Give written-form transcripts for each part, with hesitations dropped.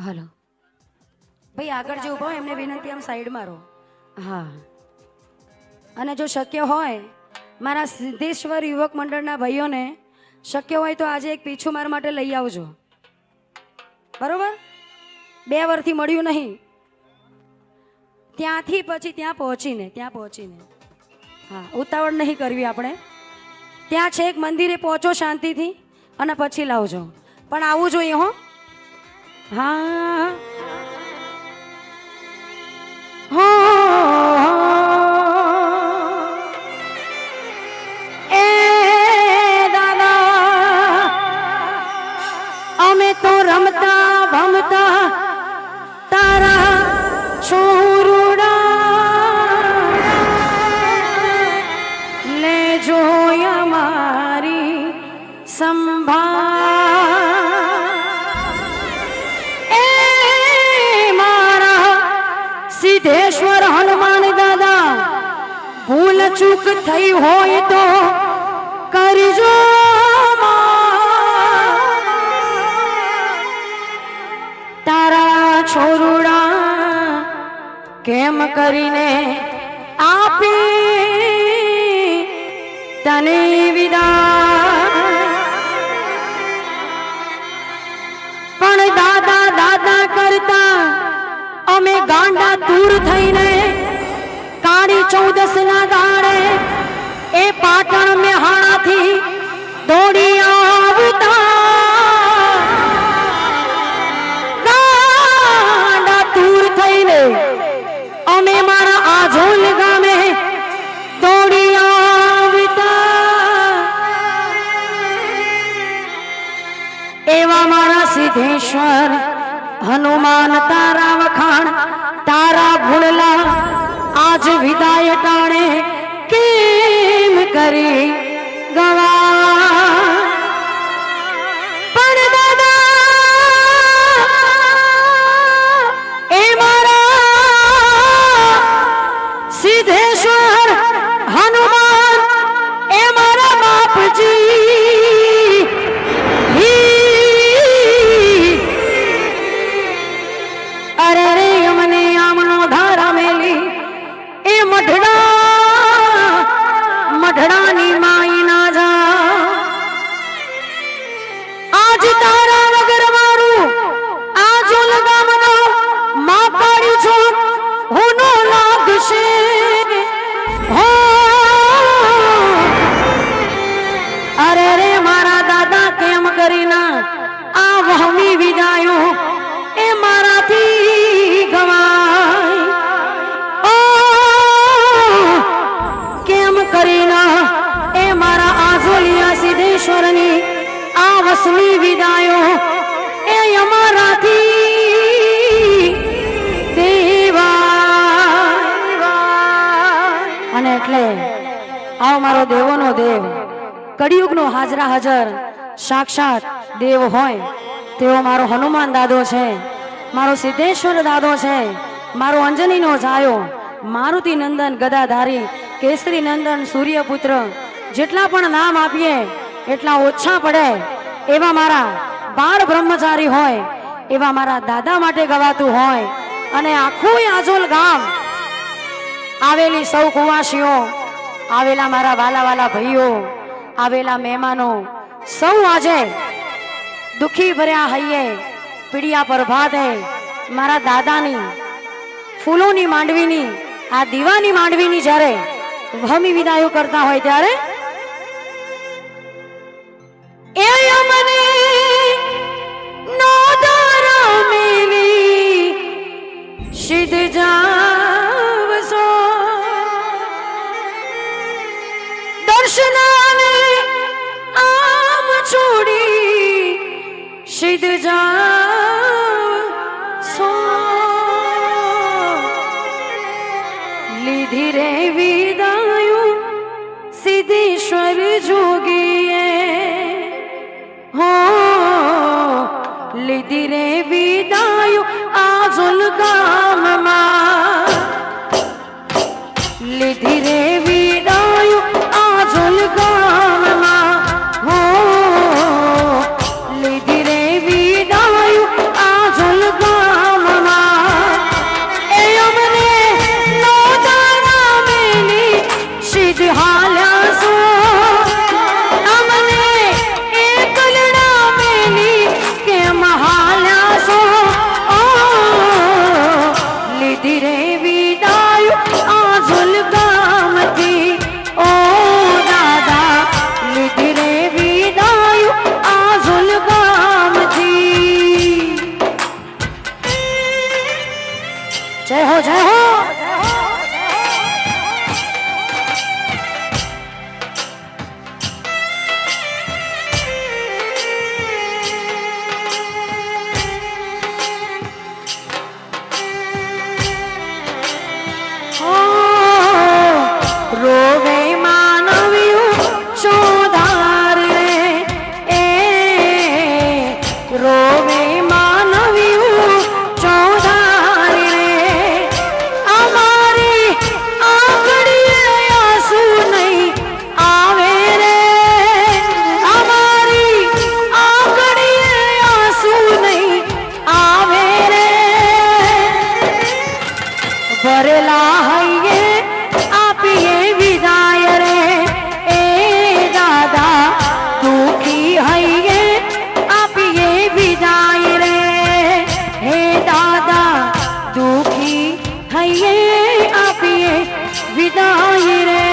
Hello ભાઈ, આગળ જે ઊભા હોય એમને વિનંતી આમ સાઈડ મારો. હા, અને જો શક્ય હોય મારા સિદ્ધેશ્વર યુવક મંડળના ભાઈઓને શક્ય હોય તો આજે એક પીછું મારા માટે લઈ આવજો. બરોબર? 2 વર્ષથી મળ્યું નહીં, ત્યાંથી પછી ત્યાં પહોંચીને હા, ઉતાવળ નહીં કરવી આપણે. ત્યાં છે એક મંદિરે પહોંચો શાંતિથી અને પછી લાવજો, પણ આવવું જોઈએ હો. હા હો એ દાદા, અમે તો રમતા ભમતા તારા છોરુડા, લેજો અમારી સંભાળ. એ મારા સિદ્ધેશ્વર હનુમાન દાદા, ભૂલ ચૂક થઈ હોય તો કરજો. તારા છોરુડા કેમ કરીને આપી તને વિદા, પણ દાદા દાદા કરતા અમે ગાંડા દૂર થઈને કાળી 14 ના દાડે એ પાટણ મેહાણાથી દોડી આવતા. ગાંડા દૂર થઈને અમે મારા આજોલ ગામે દોડી આવતા. એવા મારા સિદ્ધેશ્વર હનુમાન તારા વખાણ, તારા ભૂલલા આજ વિદાય ટાણે કેમ કરી ગવા. પણ દાદા એ મારા સિદ્ધેશ્વર હનુમાન, એ મારા બાપજી, અરે રે અમને આમનો ધારા મેલી એ મઢડાની માઈ ના જા. આજ તારા વગર મારું આજોલ ગામનો માં પાડી છો હોનો લાગશે. હો અરે રે મારા દાદા કેમ કરીને આ વહમી વિદાયો એ મારાથી ગવાય. ઓ કેમ કરીને એ મારા આજોલિયા સિદ્ધેશ્વરની આ વસમી વિદાયો એ અમારાથી દેવાય. અને એટલે આવ મારો દેવોનો દેવ, કળિયુગનો હાજરા હાજર સાક્ષાત દેવ હોય તેવો મારો હનુમાન દાદો છે, મારો સિદ્ધેશ્વર દાદો છે, મારો અંજનીનો જાયો, મારુતિ નંદન ગદાધારી, કેસરી નંદન સૂર્યપુત્ર, જેટલા પણ નામ આપીએ એટલા ઓછા પડે. એવા મારા બાળ બ્રહ્મચારી હોય, એવા મારા દાદા માટે ગવાતું હોય. અને આખું આજોલ ગામ, આવેલી સૌ કુવાસીઓ, આવેલા મારા વાલા વાલા ભાઈઓ, આવેલા મહેમાનો, સૌ આજે દુખી ભર્યા હૈયે પીડિયા પર ભાતે મારા દાદાની ફૂલોની માંડવીની, આ દીવાની માંડવીની જ્યારે વહમી વિદાયો કરતા હોય ત્યારે એ અમને નો ધારા મેલી સિદ્ધ જાવસો. દર્શનાને આમ છોડી સિદ્ધ જાવસો. લીધી રે વિદાયું સિદ્ધેશ્વર જોગીએ, હો લીધી રે વિદાયું આજોલ ગામમાં, લીધી રે વિદાયું આજોલ ગામમાં. હો લીધી રે વિદાયું આજોલ ગામ. જય હો જય હો. રોવે માનવ્યું ચોધાર રે એ રોવે માનવ્યું ચોધાર રે અમારી આંગળીએ આંસુ નહીં આવે રે અમારી આંગળીએ આંસુ નહીં આવે રે ભરેલા હૈયે આપીએ વિદાય રે એ દાદા દુખી હૈયે આપીએ વિદાય રે હે દાદા દુખી હૈયે આપીએ વિદાય રે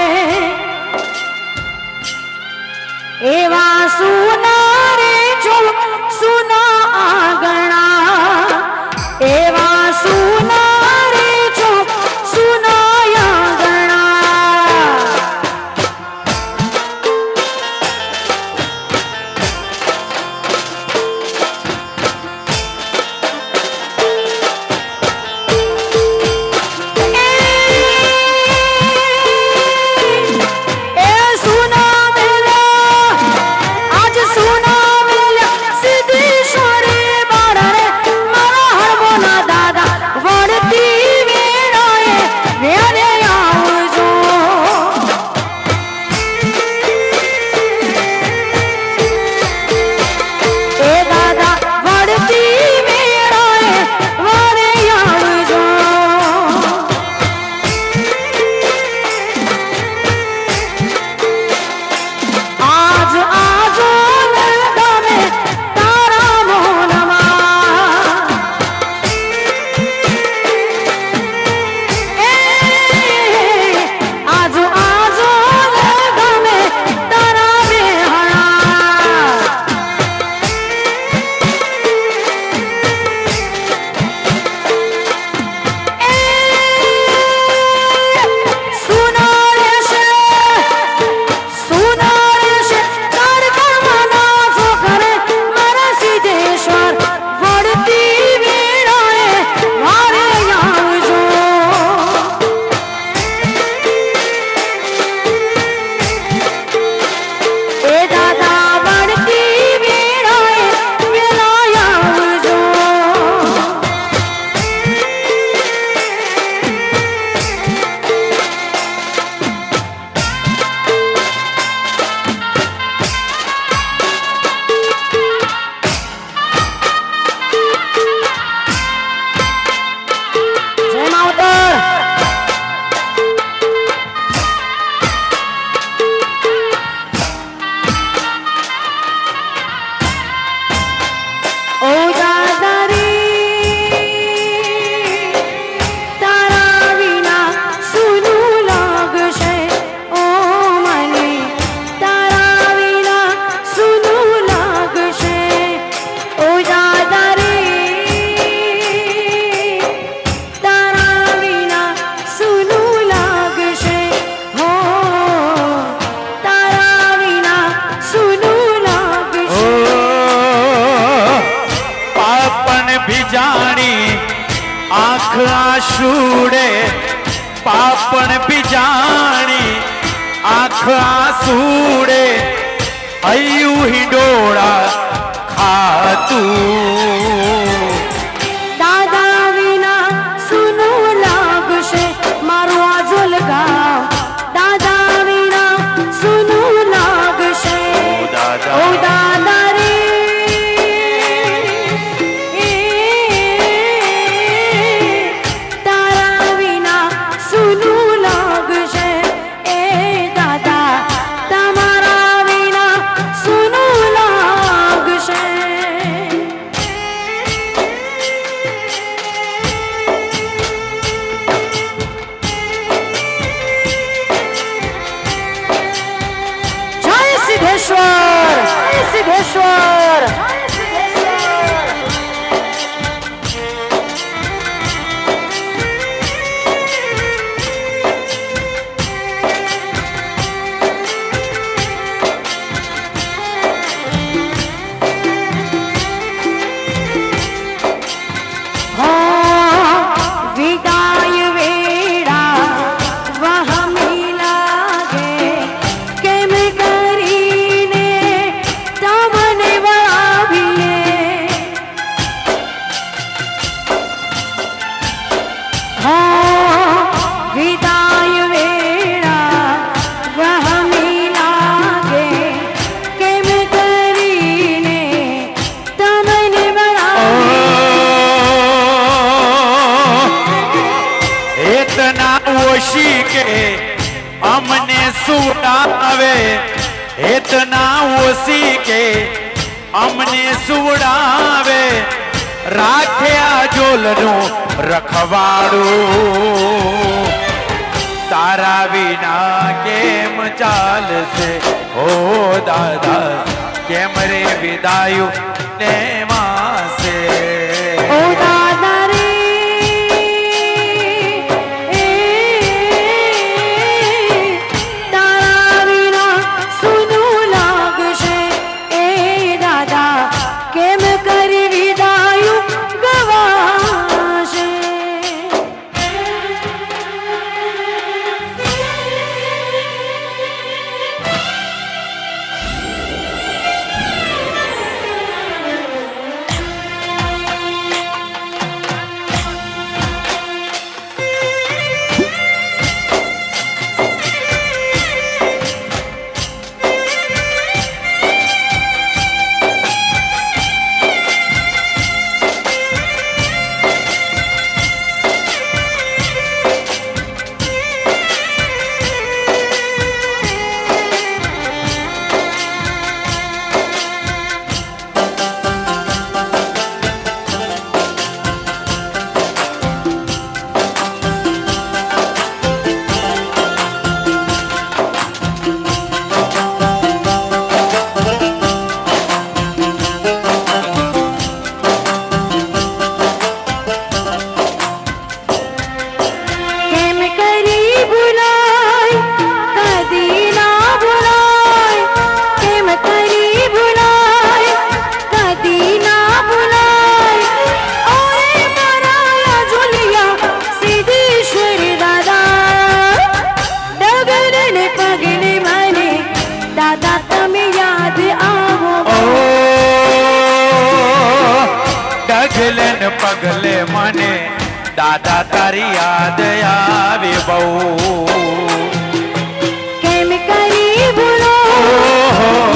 એવા સુના રે જો સુના આંગણા એવા સુના રે જો સુના આંગણા એ સુના મેલા આજ સુના મેલા સિદ્ધેશ્વરી બાળરે મારા હરમોના દાદા વળતી વેળાએ વેરે આવજો એ દાદા વળતી વેળાએ વેરે આવજો આજ આજો ગમે તારા મોનમાં એ આજો આજો ગમે તારા બેહણા સુના રહેશે સુના રહેશે તાર કર્મના જોખરે મારા સિદ્ધેશ્વર વળતી વેળાએ વારે આવજો એ દાદા વળતી વેળાએ વેલા આવજો જય માવતર ઓ દાદા રે તારા વિના સુનું લાગશે ઓ મને તારા વિના સુનું લાગશે ઓ દાદા રે તારા વિના સુનું લાગશે હો તારા વિના સુનું લાગશે પાપન ભીજાણી આંખ આંસુડે પાપન ભીજાણી આંખ આંસુડે હૈયું હિંડોળા ખાતું દાદા વિના સુનું લાગશે મારું આજોલ ગામ દાદા વિના સુનું લાગશે ઓ દાદા રે તારા વિના સુનું લાગશે એ દાદા તમારા વિના સુનું લાગશે સુવડાવે હેતના ઓસી કે અમને સુવડાવે રાખ્યા જોલનું રખવાડું તારા વિના કેમ ચાલશે ઓ દાદા કેમ રે વિદાયું ને માસે ઓ દાદા રે તારા વિના સુનું લાગશે એ દાદા કેમ કરી વિદાયું ગવાશે ડગલે ને પગલે મને દાદા તારી યાદ આવે બહુ કેમ કરી ભૂલો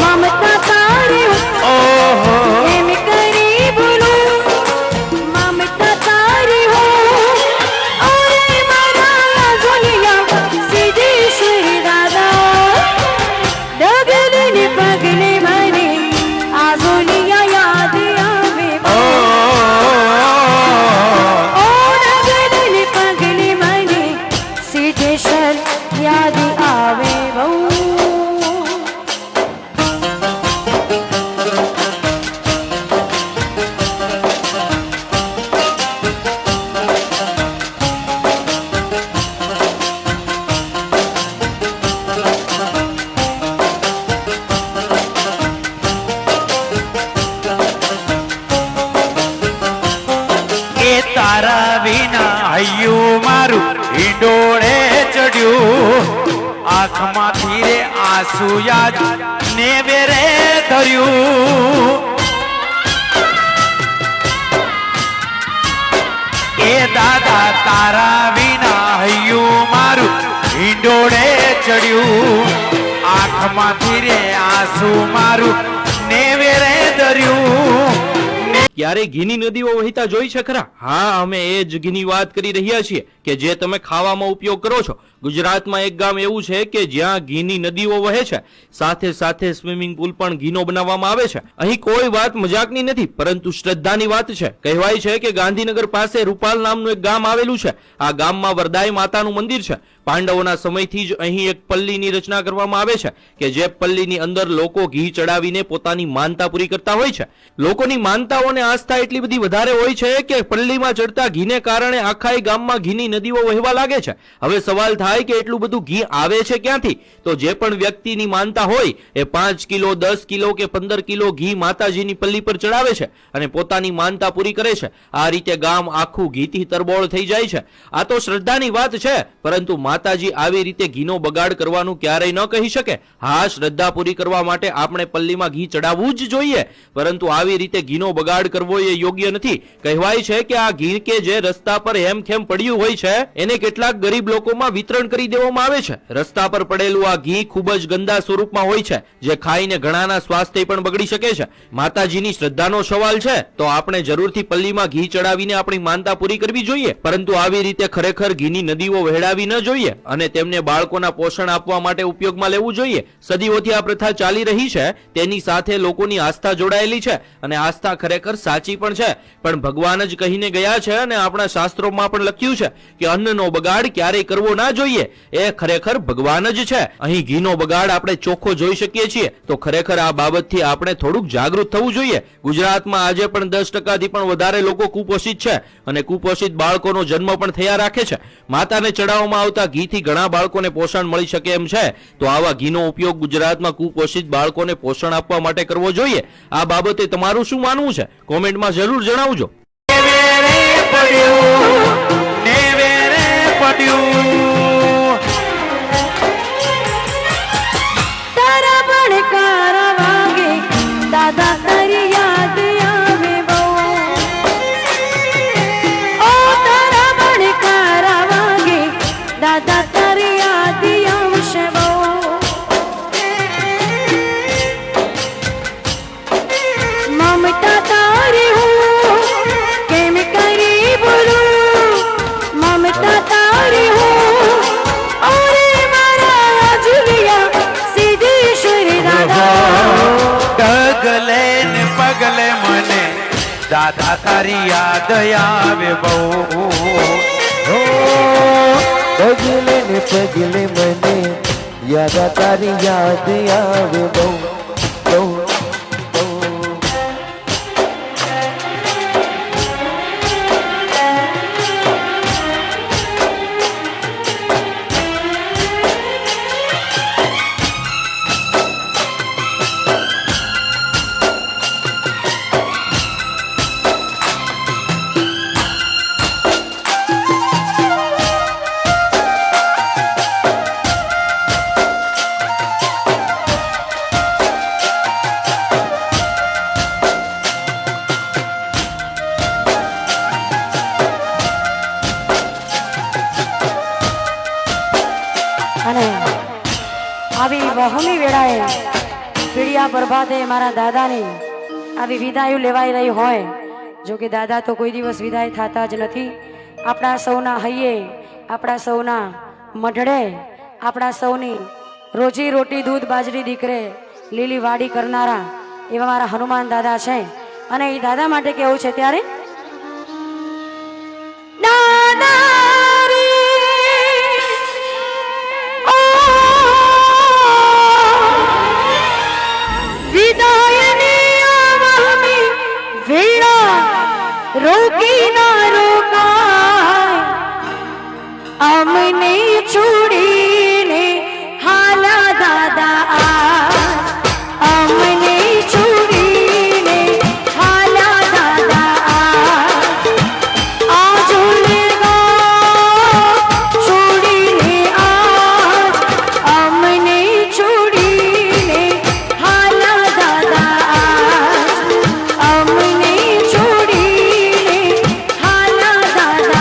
મમતા તારી ઓહો કેમ કરી ભૂલો મમતા તારી હો ઓરે મારા ઝોલિયા સિદ્ધેશ્વરી દાદા ડગલે ને પગલે મને આ ઝોલિયા યાદ આવે ઓ ડગલે ને પગલે મને સિદ્ધેશ્વર યાદ આવે બહુ એ તારા વિના હૈયું મારું હિંડોળે ચડ્યું આંખમાંથી રે આંસુ યાદ ને વેરે ધર્યું એ દાદા તારા વિના હૈયું મારું હિંડોળે ચડ્યું આંખમાંથી રે આંસુ મારું ને વેરે ધર્યું ક્યારે ઘીની નદીઓ વહેતા જોઈ છે ખરા? હા, અમે એ જ ઘીની વાત કરી રહ્યા છીએ કે જે તમે ખાવામાં ઉપયોગ કરો છો. ગુજરાતમાં એક ગામ એવું છે કે જ્યાં ઘીની નદીઓ વહે છે, સાથે સાથે સ્વિમિંગ પુલ પણ ઘીનો બનાવવામાં આવે છે. અહીં કોઈ વાત મજાકની નથી, પરંતુ શ્રદ્ધાની વાત છે. કહેવાય છે કે ગાંધીનગર પાસે રૂપાલ નામનું એક ગામ આવેલું છે. આ ગામમાં વરદાઈ માતાનું મંદિર છે. પાંડવોના સમયથી જ અહીં એક પલ્લીની રચના કરવામાં આવે છે કે જે પલ્લીની અંદર લોકો ઘી ચડાવીને પોતાની માનતા પૂરી કરતા હોય છે. લોકોની માનતાઓને આસ્થા એટલી બધી વધારે હોય છે કે પલ્લીમાં ચડતા ઘીને કારણે આખા ગામમાં ઘીની નદીઓ વહેવા લાગે છે. હવે સવાલ થાય કે એટલું બધું ઘી આવે છે ક્યાંથી? તો જે પણ વ્યક્તિની માનતા હોય એ 5 કિલો 10 કિલો કે 15 કિલો ઘી માતાજીની પલ્લી પર ચડાવે છે અને પોતાની માનતા પૂરી કરે છે. આ રીતે ગામ આખું ઘીથી તરબોળ થઈ જાય છે. આ તો શ્રદ્ધાની વાત છે, પરંતુ માતાજી આવી રીતે ઘીનો બગાડ કરવાનું ક્યારેય ન કહી શકે. હા, શ્રદ્ધા પૂરી કરવા માટે આપણે પલ્લીમાં ઘી ચડાવવું જ જોઈએ, પરંતુ આવી રીતે ઘીનો બગાડ કરવો એ યોગ્ય નથી. કહેવાય છે કે આ ઘી કે જે રસ્તા પર હેમખેમ પડ્યું હોય છે એને કેટલાક ગરીબ લોકોમાં વિતરણ વિતરણ કરી દેવામાં આવે છે. રસ્તા પર પડેલું આ ઘી ખૂબ જ ગંદા સ્વરૂપમાં હોય છે, જે ખાઈને ઘણાના સ્વાસ્થ્ય પણ બગડી શકે છે. માતાજીની શ્રદ્ધાનો સવાલ છે તો આપણે જરૂરથી પલ્લીમાં ઘી ચડાવીને આપણી માનતા પૂરી કરવી જોઈએ, પરંતુ આવી રીતે ખરેખર ઘીની નદીઓ વહેડાવી ન જોઈએ અને તેમને બાળકોના પોષણ આપવા માટે ઉપયોગમાં લેવું જોઈએ. સદીઓથી આ પ્રથા ચાલી રહી છે, તેની સાથે લોકોની આસ્થા જોડાયેલી છે અને આસ્થા ખરેખર સાચી પણ છે. પણ ભગવાન જ કહીને ગયા છે અને આપણા શાસ્ત્રોમાં પણ લખ્યું છે કે અન્નનો બગાડ ક્યારેય કરવો ના જોઈએ. એ ખરેખર ભગવાન જ છે. અહીં ઘીનો બગાડ આપણે ચોખ્ખો જોઈ શકીએ છીએ, તો ખરેખર આ બાબતથી આપણે થોડુંક જાગૃત થવું જોઈએ. ગુજરાતમાં આજે પણ 10%થી પણ વધારે લોકો કુપોષિત છે અને કુપોષિત બાળકોનો જન્મ પણ થયા રાખે છે. માતાને ચડાવવામાં આવતા ઘીથી ઘણા બાળકોને પોષણ મળી શકે એમ છે, તો આવા ઘીનો ઉપયોગ ગુજરાતમાં કુપોષિત બાળકોને પોષણ આપવા માટે કરવો જોઈએ. આ બાબતે તમારું શું માનવું છે? કોમેન્ટમાં જરૂર જણાવજો. નેવેરે પડ્યું તારા ભણકાર વાગે દાદા તારી યાદ આવે બહુ. ઓ તારા ભણકાર વાગે દાદા તારી યાદ આવશે બહુ. મમતા તારી હું કેમ કરી બોલું, મમતા તારી હું ઓરે મારા જુલિયા સિદ્ધેશ્વર દાદા. ડગલે ને પગલે મને દાદા તારી યાદ આવે બહુ. પગલે ને પગલે મને યાદ તારી યાદ આવે બહુ બહુ બહુ. અને આવી વહમી વેળાએ પીડિયા પ્રભાતે મારા દાદાની આવી વિદાયો લેવાઈ રહી હોય, જો કે દાદા તો કોઈ દિવસ વિદાય થતા જ નથી. આપણા સૌના હૈયે, આપણા સૌના મઢડે, આપણા સૌની રોજી રોટી દૂધ બાજરી દીકરે લીલી વાડી કરનારા એવા મારા હનુમાન દાદા છે. અને એ દાદા માટે કેવું છે ત્યારે રોકી ના રોકાય અમને છોડીને હાલા દાદા, અમને છોડીને હાલા દાદા. આ ઝૂલગા છોડીને અમને છોડીને હાલા દાદા, અમને છોડીને હાલા દાદા.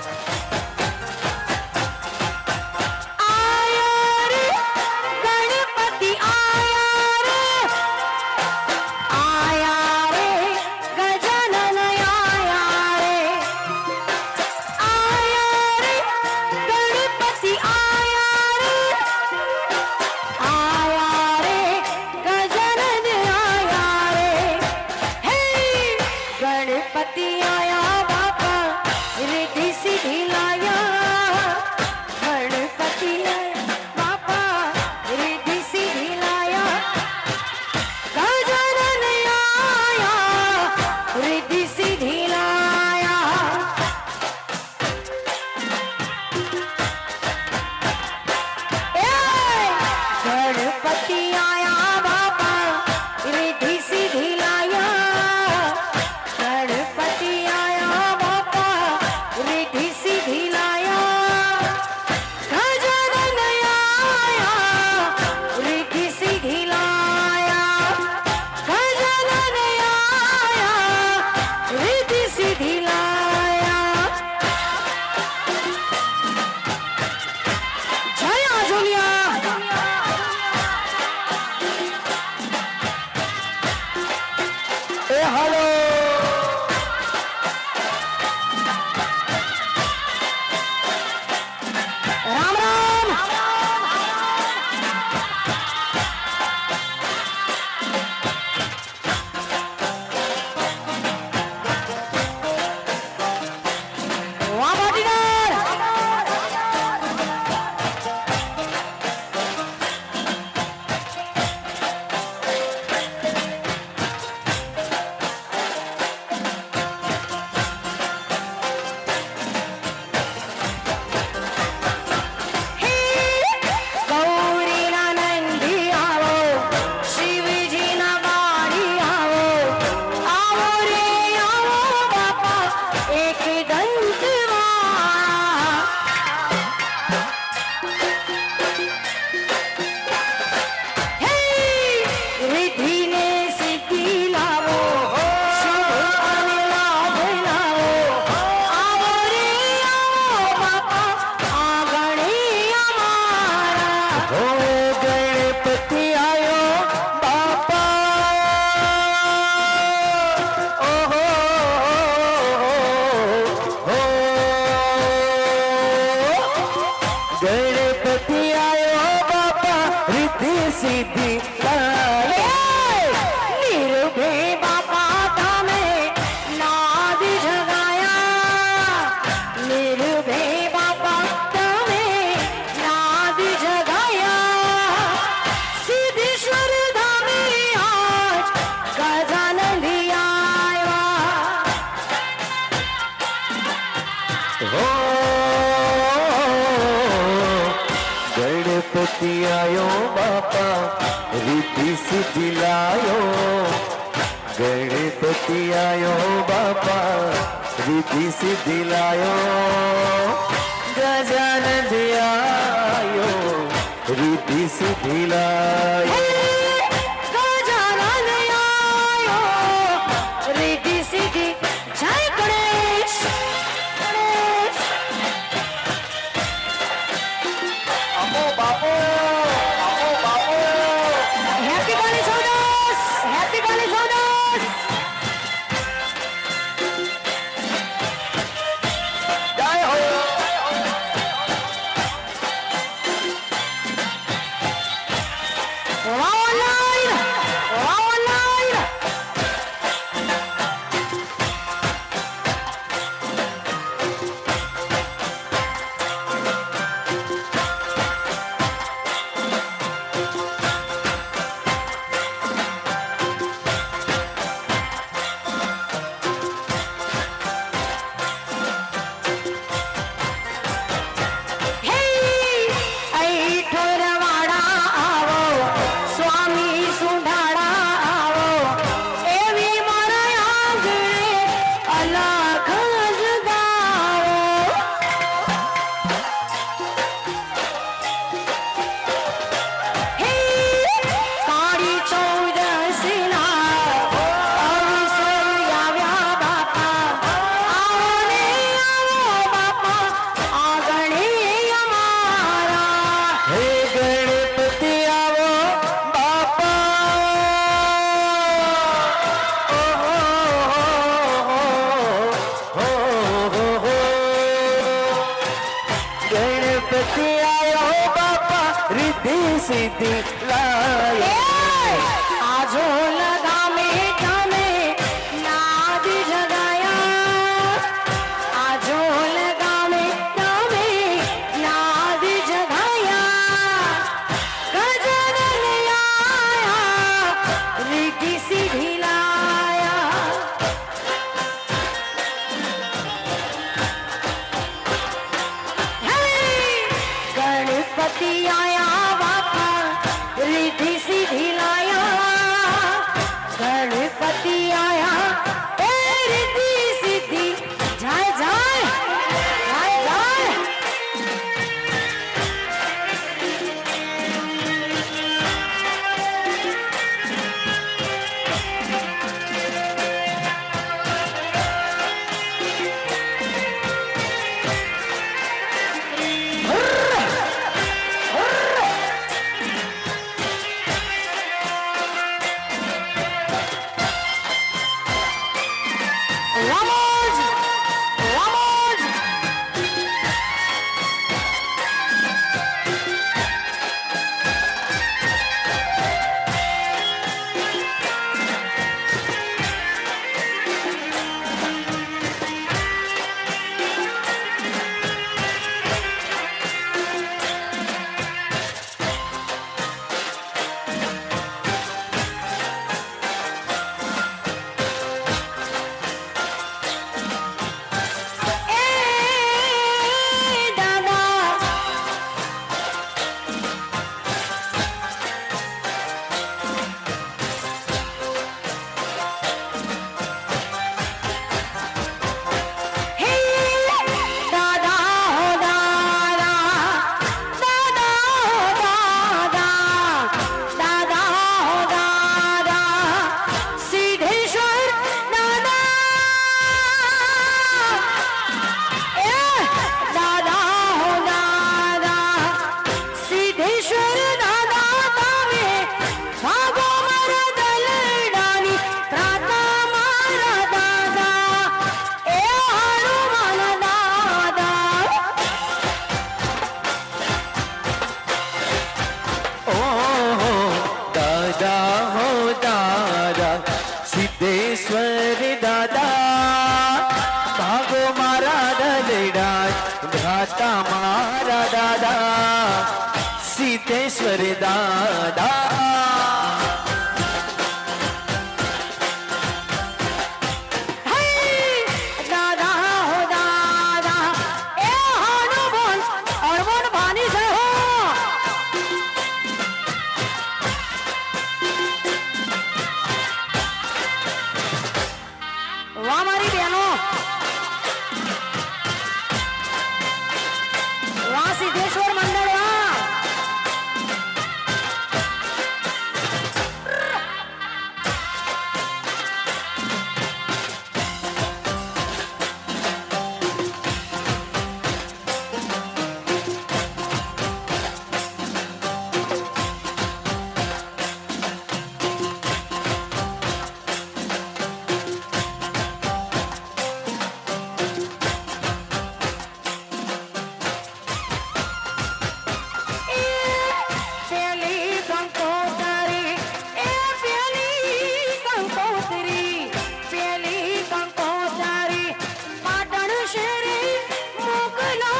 सीधी लाया નિર્ભે બાપા તમે નાદ જગાયા નિર્ભે બાપા તમે નાદ જગાયા સિદ્ધેશ્વર ધામે આજ ગજાનંદી આવ્યા हो गणपति आयो बापा रिद्धि सिद्धि लायो गणपति आयो बापा रिद्धि सिद्धि लायो गजानंद आयो रिद्धि सिद्धि लायो ગજાનંદ આવ્યો રીતિ સિદ્ધિ જય ગણેશ ગણેશ अमो बापो હેપી કાલી ચૌદસ હેપી કાલી ચૌદસ जय हो વાવલાઈન વાવલાઈન હે ઠોરવાડા આવો સ્વામી સુંઢાડા આવો એવી મારા આંગણે અલખ જગાવો હે કાળી ચૌદસના અવસર આવ્યા બાપા આવો ને આવો બાપા આંગણે અમારા हे गणपति आवो बापा गणपति आयो बापा रिद्धि सिद्धि लायो आजो लगामे તમે નાદ જગાયા આજો લગામે તમે નાદ જગાયા ગજાનન આયા રીતિ સીધી લાયા હે ગણપતિ આયા બાપા રીતિ દાતા મારા દાદા સિદ્ધેશ્વર દાદા દાદા હો દાદા એ હનુમાન હનુમાન ભાની જય હો વાહ મારી બહેનો વાહ સિદ્ધેશ્વર મંડળ વાહ પેલી કંકોતરી એ પેલી કંકોતરી પેલી કંકોતરી પાટણ શેરે મોકલો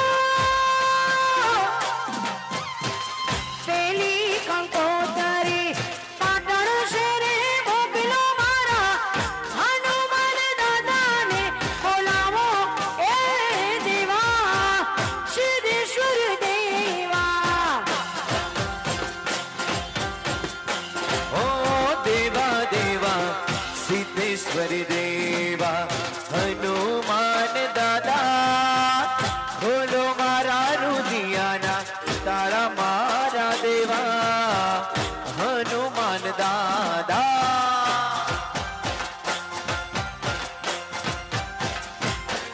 પેલી કંકોતરી પાટણ શેરે મોકલો મારા હનુમાન દાદાને બોલાવો એ દેવા સિદ્ધેશ્વર દેવા ઓ દેવા દેવા સિદ્ધેશ્વર દેવા હનુમાન દાદા ખોલો મારા રુદિયાના તારા મારા દેવા હનુમાન દાદા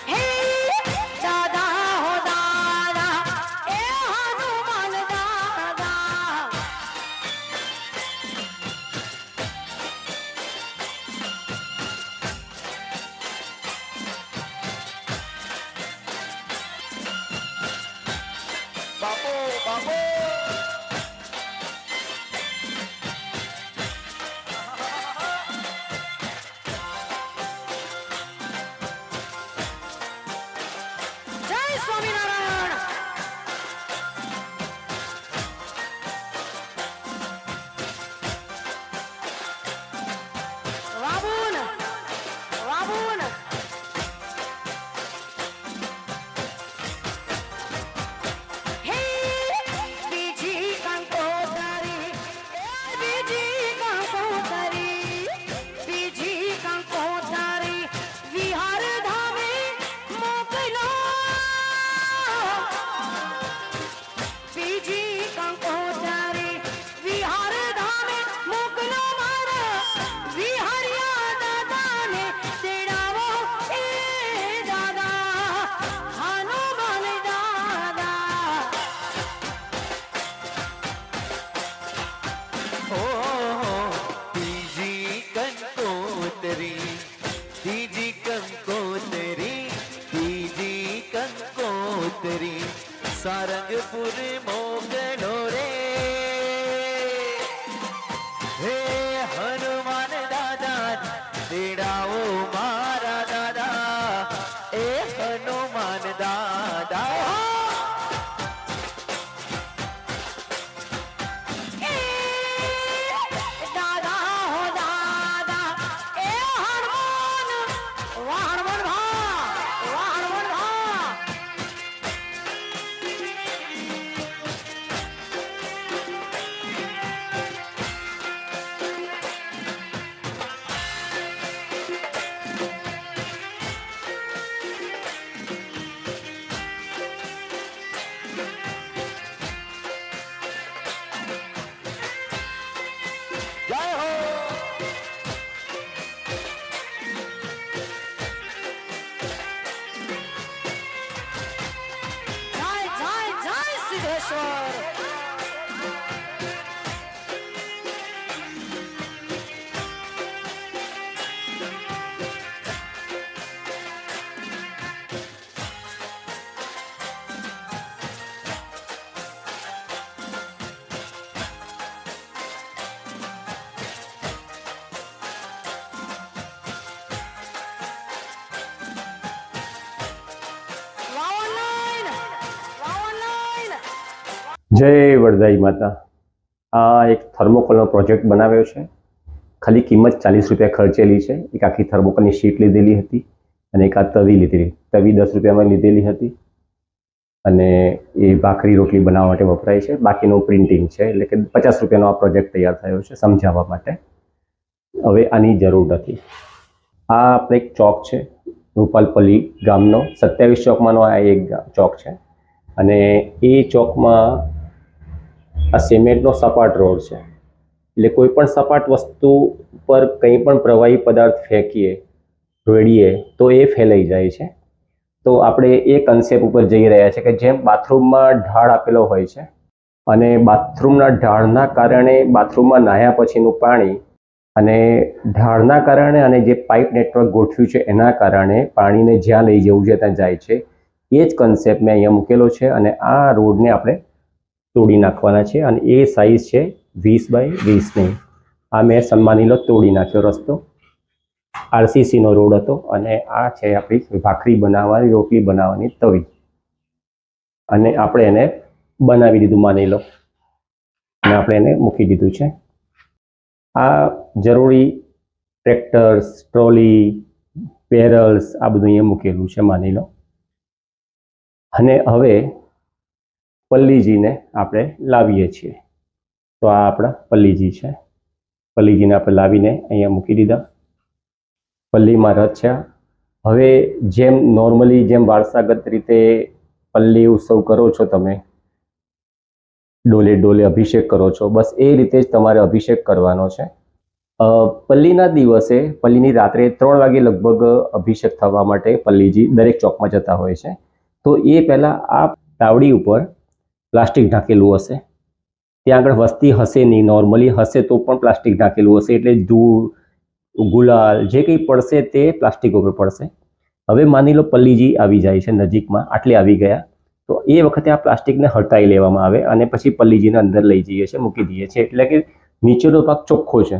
હે દાદા હો દાદા એ હનુમાન દાદા બાપો બાપો જય સ્વામિનારાયણ વાબુન વાબુન હે બીજી કંકોતરી એ બીજી કંકોતરી બીજી કંકોતરી વિહાર ધામે મોકલો બીજી કંકોતરી વિહાર ધામે મોકલો મારા વિહારિયા દાદાને તેડાવો એ દાદા હનુમાન દાદા ઓ ત્રીજી કંકોતરી ત્રીજી કંકોતરી ત્રીજી કંકોતરી સારંગપુર મોકલો રે હે હનુમાન દાદા તેડાવો મારા દાદા એ હનુમાન દાદા એ દાદા હો દાદા એ હનુમાન વાહ હનુમાન ભા વાહ હનુમાન ભા જય હો જય જય જય સિદ્ધેશ્વર જય વરદાઈ માતા. આ એક થર્મોકોલનો પ્રોજેક્ટ બનાવ્યો છે. ખાલી કિંમત 40 રૂપિયા ખર્ચેલી છે. એક આખી થર્મોકોલની શીટ લીધેલી હતી અને એક આ તવી લીધેલી. તવી 10 રૂપિયામાં લીધેલી હતી અને એ ભાખરી રોટલી બનાવવા માટે વપરાય છે. બાકીનું પ્રિન્ટિંગ છે, એટલે કે 50 રૂપિયાનો આ પ્રોજેક્ટ તૈયાર થયો છે સમજાવવા માટે. હવે આની જરૂર નથી. આ આપણે એક ચોક છે, રૂપાલપલ્લી ગામનો 27 ચોકમાંનો આ એક ચોક છે અને એ ચોકમાં આ સિમેન્ટનો સપાટ રોડ છે. એટલે કોઈ પણ સપાટ વસ્તુ પર કંઈ પણ પ્રવાહી પદાર્થ ફેંકીએ, રેડીએ તો એ ફેલાઈ જાય છે. તો આપણે એ કન્સેપ્ટ ઉપર જઈ રહ્યા છે કે જેમ બાથરૂમમાં ઢાળ આપેલો હોય છે અને બાથરૂમના ઢાળના કારણે બાથરૂમમાં નાહ્યા પછીનું પાણી અને ઢાળના કારણે અને જે પાઇપ નેટવર્ક ગોઠવ્યું છે એના કારણે પાણીને જ્યાં લઈ જવું છે ત્યાં જાય છે. એ જ કન્સેપ્ટ મેં અહીંયા મૂકેલો છે અને આ રોડને આપણે તોડી નાખવાના છે અને એ સાઇઝ છે 20 બાય 20ની. આ મેં સન્માનીલો તોડી નાખ્યો રસ્તો. આરસીસીનો રોડ હતો અને આ છે આપણી ભાખરી બનાવવાની, રોટલી બનાવવાની તવી અને આપણે એને બનાવી દીધું માની લો અને આપણે એને મૂકી દીધું છે. આ જરૂરી ટ્રેક્ટર્સ, ટ્રોલી, બેરલ્સ આ બધું અહીંયા મૂકેલું છે માની લો. અને હવે પલ્લીજીને આપણે લાવીએ છીએ. તો આ આપણા પલ્લીજી છે. પલ્લીજીને આપણે લાવીને અહીંયા મૂકી દીધા. પલ્લીમાં રચ્યા. હવે જેમ નોર્મલી જેમ વારસાગત રીતે પલ્લી ઉત્સવ કરો છો તમે, ડોલે ડોલે અભિષેક કરો છો, બસ એ રીતે જ તમારે અભિષેક કરવાનો છે. પલ્લીના દિવસે, પલ્લીની રાત્રે 3 વાગે લગભગ અભિષેક થવા માટે પલ્લીજી દરેક ચોકમાં જતા હોય છે. તો એ પહેલાં આ તાવડી ઉપર પ્લાસ્ટિક ઢાંકેલું હશે. ત્યાં આગળ વસ્તી હશે નહીં, નોર્મલી હશે તો પણ પ્લાસ્ટિક ઢાંકેલું હશે, એટલે ધૂળ, ગુલાલ જે કંઈ પડશે તે પ્લાસ્ટિક ઉપર પડશે. હવે માની લો પલ્લીજી આવી જાય છે નજીકમાં, આટલે આવી ગયા, તો એ વખતે આ પ્લાસ્ટિકને હટાવી લેવામાં આવે અને પછી પલ્લીજીને અંદર લઈ જઈએ છીએ, મૂકી દઈએ છીએ. એટલે કે નીચેનો ભાગ ચોખ્ખો છે.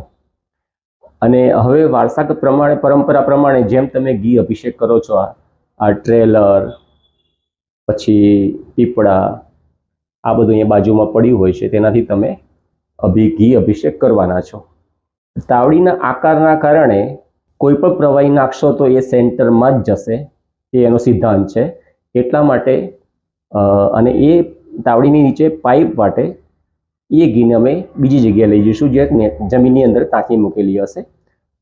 અને હવે વારસાગત પ્રમાણે, પરંપરા પ્રમાણે જેમ તમે ઘી અભિષેક કરો છો, આ ટ્રેલર, પછી પીપળા, આ બધું અહીંયા બાજુમાં પડ્યું હોય છે, તેનાથી તમે ઘી અભિષેક કરવાના છો. તાવડીના આકારના કારણે કોઈ પણ પ્રવાહી નાખશો તો એ સેન્ટરમાં જ જશે, એ એનો સિદ્ધાંત છે. એટલા માટે અને એ તાવડીની નીચે પાઇપ માટે એ ઘીને અમે બીજી જગ્યાએ લઈ જઈશું, જે જમીનની અંદર ટાંકી મૂકેલી હશે.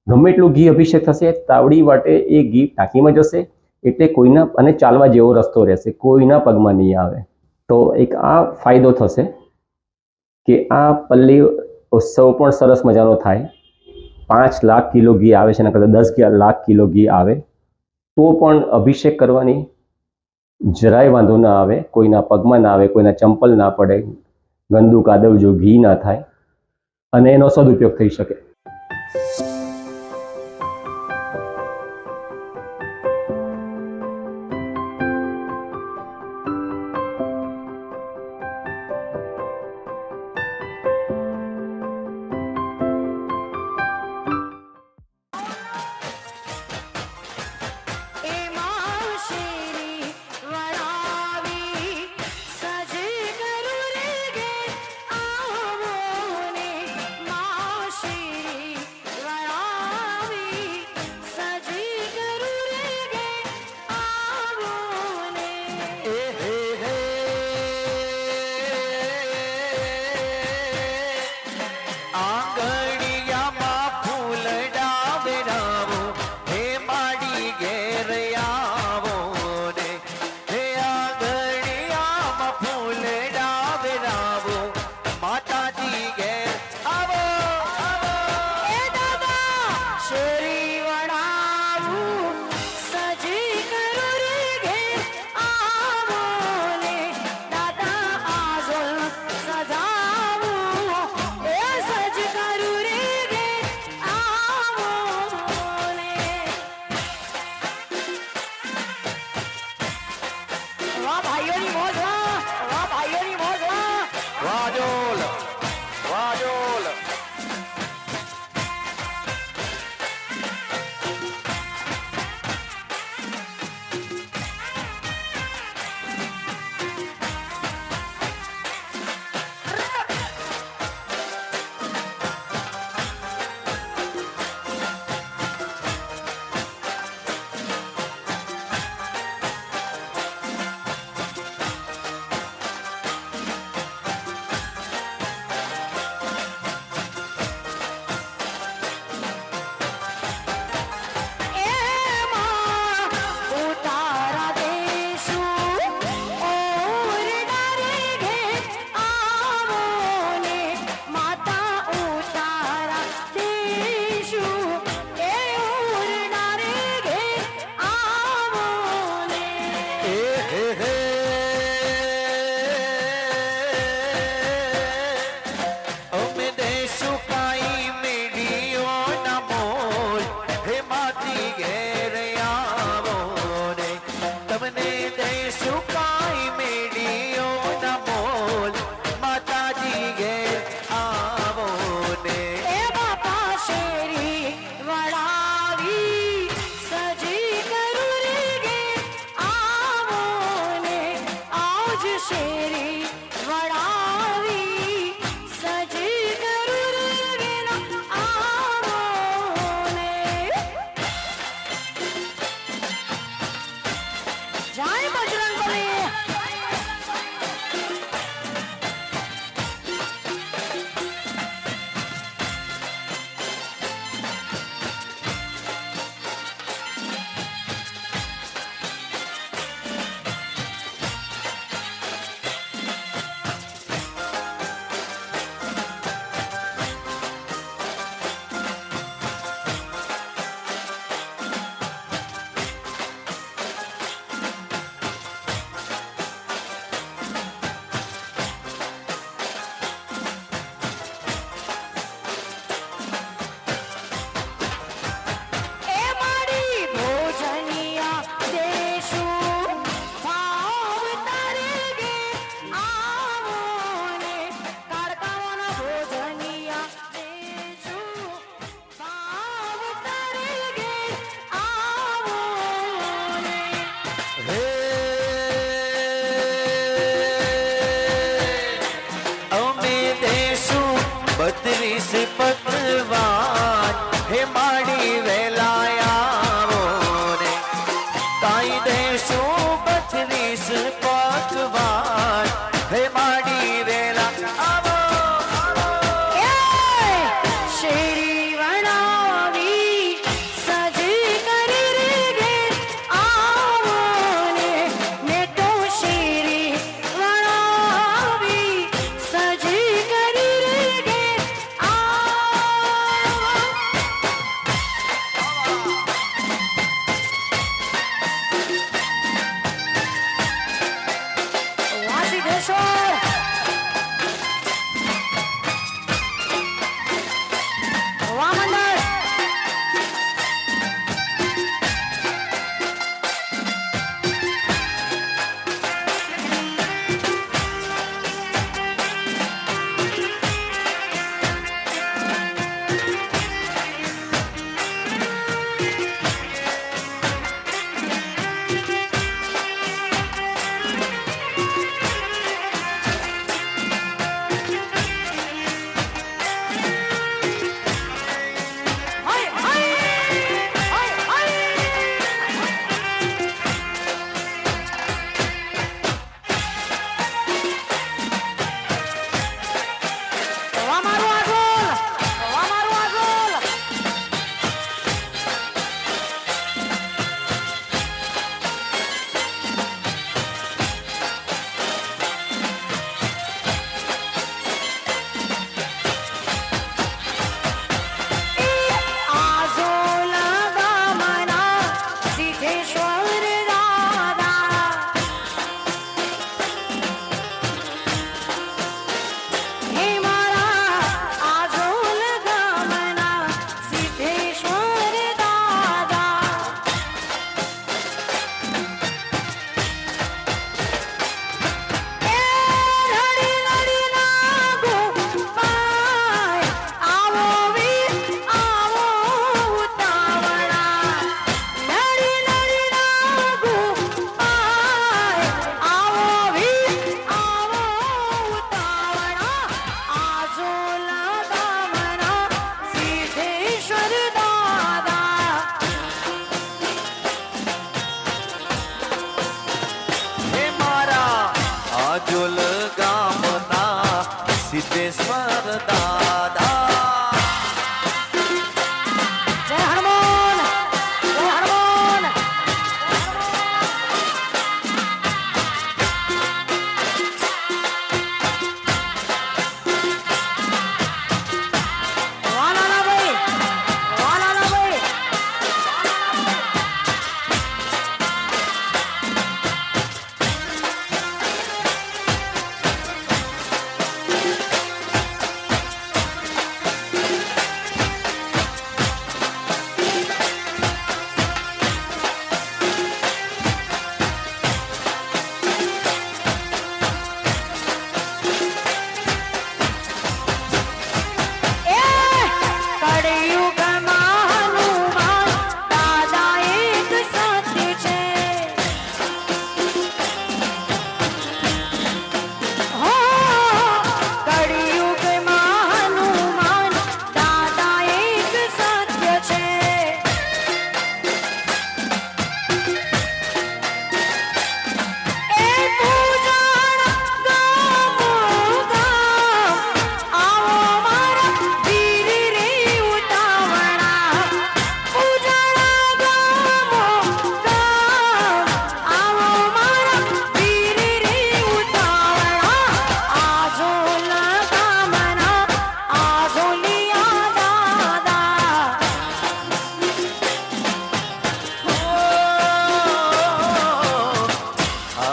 ગમે એટલું ઘી અભિષેક થશે, તાવડી માટે એ ઘી ટાંકીમાં જશે, એટલે કોઈના અને ચાલવા જેવો રસ્તો રહેશે, કોઈના પગમાં નહીં આવે. તો એક આ ફાયદો થશે કે આ પલ્લી ઉત્સવ પણ સરસ મજાનો થાય. 5 લાખ કિલો ઘી આવે છે, એના કરતાં 10 લાખ કિલો ઘી આવે તો પણ અભિષેક કરવાની જરાય વાંધો ના આવે, કોઈના પગમાં ના આવે, કોઈના ચંપલ ના પડે, ગંદુ કાદવ જો ઘી ના થાય અને એનો સદુપયોગ થઈ શકે. શેરી વડાવી સજી કરું વિના આવો ને જય બજરંગબલી અમે દેશું 32 પકવાન હે માડી વેલાયાવો ને તાઈ દેશું 32 પકવાન હે માડી વેલા આવો શેરી વડાવી સજી કરી રે ગે આવો ને મેં તો શેરી વડાવી સજી કરી રે ગે આવો વાસીદેશ્વર વામંડળ હાય હાય હાય હાય મારું આગળ મારું આગળ આઝોલા ગામના સિદ્ધેશ્વર દાદા હે મારા આઝોલ ગામના સિદ્ધેશ્વર દાદા એ રડી રડી લાગો પાય આવો વીર આવો ઉતાવળા રડી રડી લાગો પાય આવો વીર આવો ઉતાવળા આઝોલા ગામના સિદ્ધેશ્વર દાદા હે મારા આજોલ ગામના સિદ્ધેશ્વર દાદા જય હનુમાન જય હનુમાન વાલાલાભાઈ વાલાલાભાઈ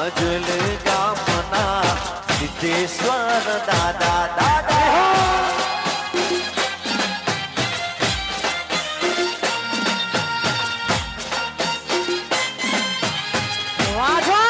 આજલ ગામના સિદ્ધેશ્વર દાદા દાદા વાજો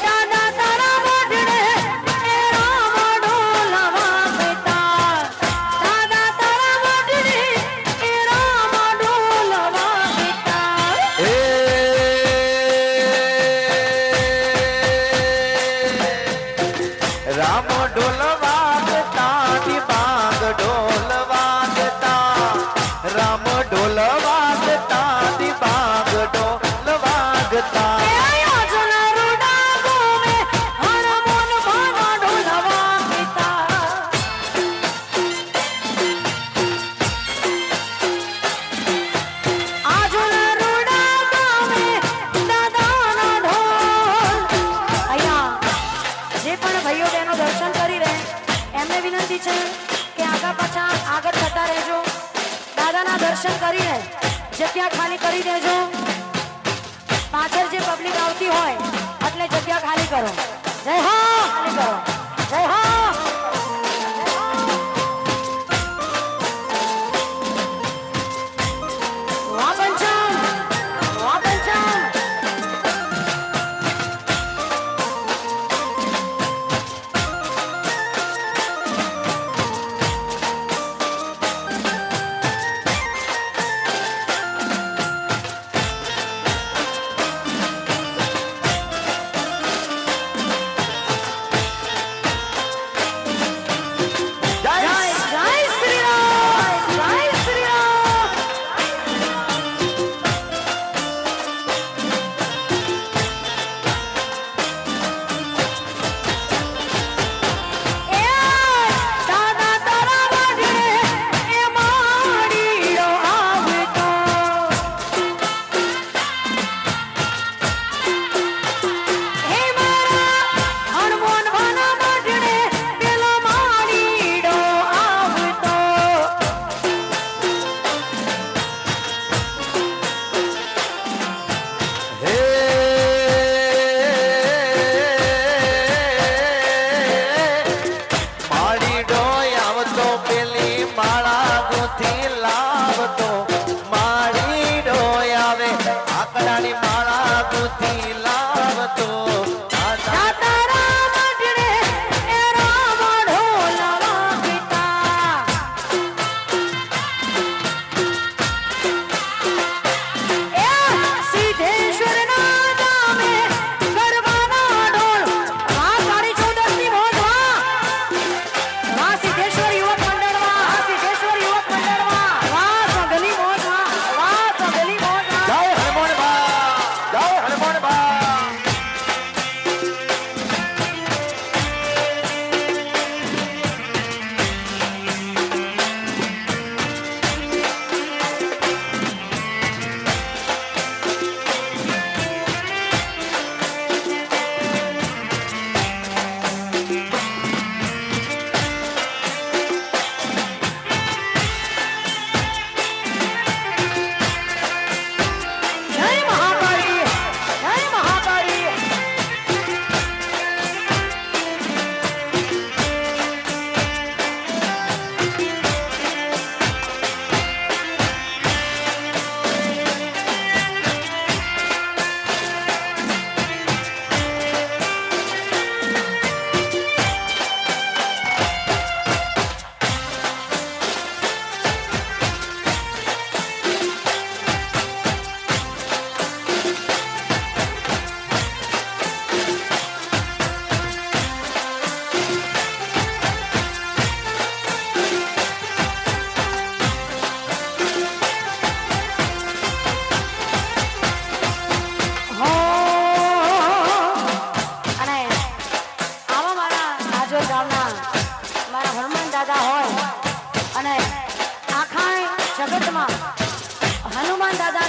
દાદા તારા મોઢડે એ રામ ડોલવા બેટા દાદા તારા મોઢડે એ રામ ડોલવા બેટા એ રામ ઢોલ વાગતા દિબાગ ઢોલ વાગતા રામ ઢોલ વાગતા દિબાગ ઢોલ વાગતા આજના રૂડા ગોમે હરમોન ભાના ડોલવા બેટા આજના રૂડા ગોમે દાદાના ઢોલ અહીંયા જે પણ ભાઈઓ બહેનો દર્શન કરી રહે એમને વિનંતી છે કે આગળ પાછા આગળ થતા રહેજો દાદાના દર્શન કરીને જગ્યા ખાલી કરી દેજો પાછળ જે પબ્લિક આવતી હોય એટલે જગ્યા ખાલી કરો જય હો ખાલી કરો જય હો વાહ પંચમ વાહ પંચમ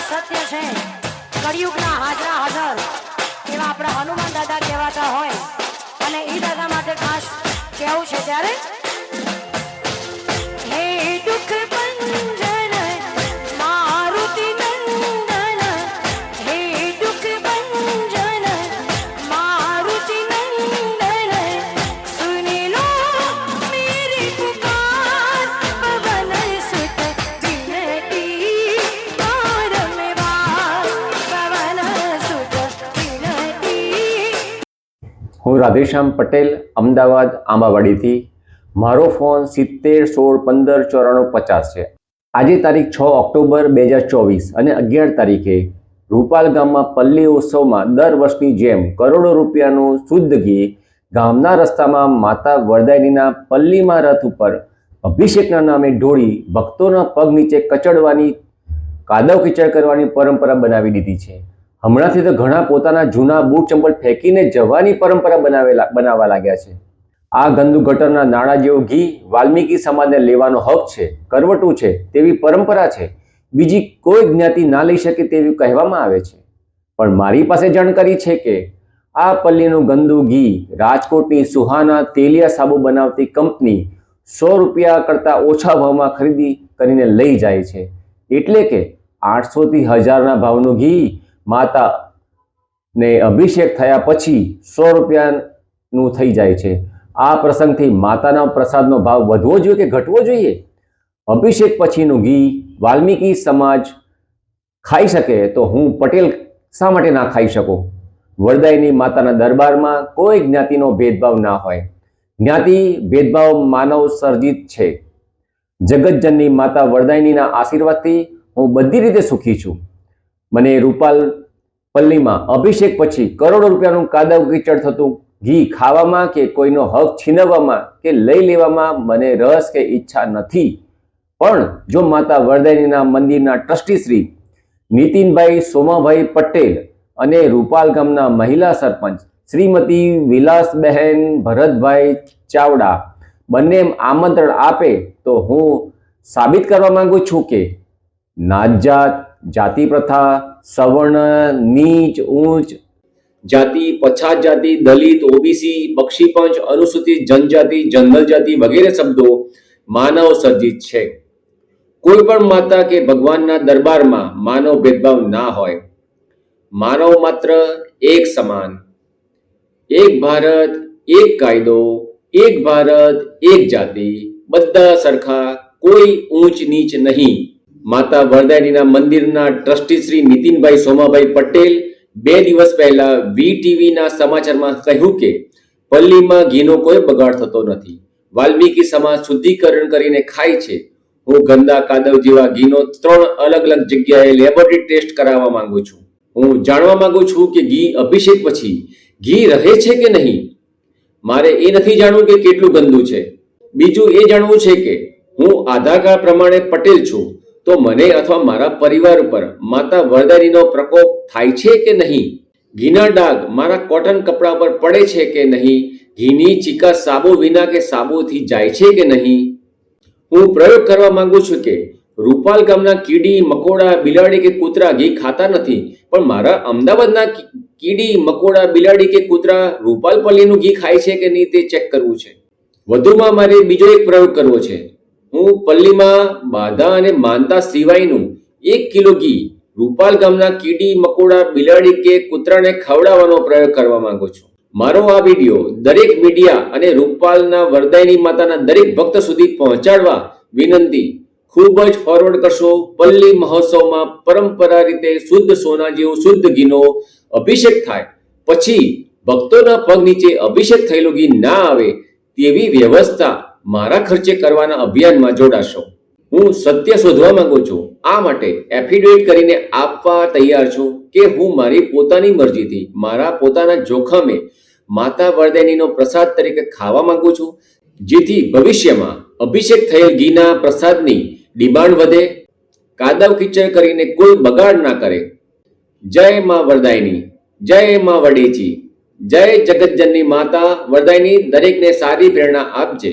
સત્ય છે કળિયુગના હાજરા હાજર એવા આપણા હનુમાન દાદા કહેવાતા હોય અને એ દાદા માટે ખાસ કેવું છે ત્યારે હે દુઃખ ભંજન મારુતિ નંદન હે દુઃખ ભંજન મારુતિ નંદન સુની લો મેરી પુકાર પવન સુત વિનતી और मेवा पवन सुत विनती। હું રાધેશ્યામ પટેલ, અમદાવાદ આંબાવાડીથી. મારો ફોન 7016159450 છે. આજે તારીખ 6 ઓક્ટોબર 2024 અને 11 તારીખે રૂપાલ ગામમાં પલ્લી ઉત્સવમાં દર વર્ષની જેમ કરોડો રૂપિયાનું શુદ્ધ ઘી ગામના રસ્તામાં માતા વરદાયનીના પલ્લીમાં રથ ઉપર અભિષેકના નામે ઢોળી ભક્તોના પગ નીચે કચડવાની, કાદવ કીચડ કરવાની પરંપરા બનાવી દીધી છે. હમણાંથી તો ઘણા પોતાના જૂના બૂટ ચંપલ ફેંકીને જવાની પરંપરા બનાવવા લાગ્યા છે. આ ગંદુ ગટરના નાળા જેવું ઘી વાલ્મીકી સમાજને લેવાનો હક છે, કરવટું છે તેવી પરંપરા છે. બીજી કોઈ જ્ઞાતિ ના લઈ શકે તેવું કહેવામાં આવે છે. પણ મારી પાસે જાણકારી છે કે આ પલ્લીનું ગંદુ ઘી રાજકોટની સુહાના તેલિયા સાબુ બનાવતી કંપની 100 રૂપિયા કરતાં ઓછા ભાવમાં ખરીદી કરીને લઈ જાય છે. એટલે કે 800 થી 1000ના ભાવનું ઘી માતાને અભિષેક થયા પછી 100 રૂપિયાનું થઈ જાય છે. આ પ્રસંગથી માતાના પ્રસાદનો ભાવ વધવો જોઈએ કે ઘટવો જોઈએ? અભિષેક પછીનું ઘી વાલ્મીકી સમાજ ખાઈ શકે તો હું પટેલ શા માટે ના ખાઈ શકું? વરદાયની માતાના દરબારમાં કોઈ જ્ઞાતિનો ભેદભાવ ના હોય. જ્ઞાતિ ભેદભાવ માનવ સર્જિત છે. જગતજનની માતા વરદાયનીના આશીર્વાદથી હું બધી રીતે સુખી છું. મને રૂપાલ પલ્લીમાં અભિષેક પછી કરોડો રૂપિયાનું કાદવ કીચડ થતું ઘી ખાવામાં કે કોઈનો હક છીનવવામાં કે લઈ લેવામાં મને રસ કે ઈચ્છા નથી. પણ જો માતા વરદાયનીના મંદિરના ટ્રસ્ટી શ્રી નીતિનભાઈ સોમાભાઈ પટેલ અને રૂપાલ ગામના મહિલા સરપંચ શ્રીમતી વિલાસબહેન ભરતભાઈ ચાવડા બંને આમંત્રણ આપે તો હું સાબિત કરવા માંગુ છું કે નાત જાત, જાતિ પ્રથા, સવર્ણ, નીચ, ઊંચ જાતિ, પછાત જાતિ, દલિત, ઓબીસી, બક્ષીપંચ, અનુસૂચિત જનજાતિ, જનરલ જાતિ વગેરે શબ્દો માનવ સર્જિત છે. કોઈ પણ માતા કે ભગવાનના દરબારમાં માનવ ભેદભાવ ના હોય. માનવ માત્ર એક સમાન. એક ભારત, એક કાયદો, એક ભારત, એક જાતિ, બધા સરખા, કોઈ ઊંચ નીચ નહીં. માતા વરદાયનીના મંદિરના ટ્રસ્ટી શ્રી નીતિનભાઈ સોમાભાઈ પટેલ 2 દિવસ પહેલા VTVના સમાચારમાં કહ્યું કે પલ્લીમાં ઘીનો કોઈ બગાડ થતો નથી. વાલ્મીકી સમાજ શુદ્ધિકરણ કરીને ખાય છે. હું ગંદા કાદવ જેવા ઘીનો 3 અલગ અલગ જગ્યાએ લેબોરેટરી ટેસ્ટ કરાવવા માંગુ છું. હું જાણવા માંગુ છું કે ઘી અભિષેક પછી ઘી રહે છે કે નહીં. મારે એ નથી જાણવું કે કેટલું ગંદુ છે. બીજું એ જાણવું છે કે હું આધાર કાર્ડ પ્રમાણે પટેલ છું તો મને અથવા મારા પરિવાર ઉપર માતા વરદાયનીનો પ્રકોપ થાય છે કે નહીં. ઘીના ડાઘ મારા કોટન કપડા પર પડે છે કે નહીં. ઘીની ચીકા સાબુ વિના કે સાબુથી જાય છે કે નહીં. હું પ્રયોગ કરવા માંગુ છું કે રૂપાલ ગામના કીડી, મકોડા, બિલાડી કે કૂતરા ઘી ખાતા નથી, પણ મારા અમદાવાદના કીડી, મકોડા, બિલાડી કે કૂતરા રૂપાલ પલ્લીનું ઘી ખાય છે કે નહીં તે ચેક કરવું છે. વધુમાં મારે બીજો એક પ્રયોગ કરવો છે. હું પલ્લીમાં બાધા અને માનતા સિવાયનું 1 કિલો ઘી રૂપાલ ગામના કીડી, મકોડા, બિલાડી કે કૂતરાને ખવડાવવાનો પ્રયોગ કરવા માંગુ છું. મારો આ વિડીયો દરેક મીડિયા અને રૂપાલના વરદાયની માતાના દરેક ભક્ત સુધી પહોંચાડવા વિનંતી. ખૂબ જ ફોરવર્ડ કરશો. પલ્લી મહોત્સવમાં પરંપરા રીતે શુદ્ધ સોના જેવું શુદ્ધ ઘીનો અભિષેક થાય પછી ભક્તોના પગ નીચે અભિષેક થયેલું ઘી ના આવે તેવી વ્યવસ્થા મારા ખર્ચે કરવાના અભિયાનમાં જોડાશો. હું સત્ય શોધવા માંગુ છું. આ માટે એફિડેવિટ કરીને આપવા તૈયાર છું કે હું મારી પોતાની મરજીથી મારા પોતાના જોખમે માતા વરદાયનીનો પ્રસાદ તરીકે ખાવા માંગુ છું, જેથી ભવિષ્યમાં અભિષેક થયેલ ઘીના પ્રસાદની ડિમાન્ડ વધે, કાદવ કીચડ કરીને કોઈ બગાડ ના કરે. જય માં વરદાયની, જય માં વડેચી, જય જગતજનની માતા વરદાયની દરેકને સારી પ્રેરણા આપજે.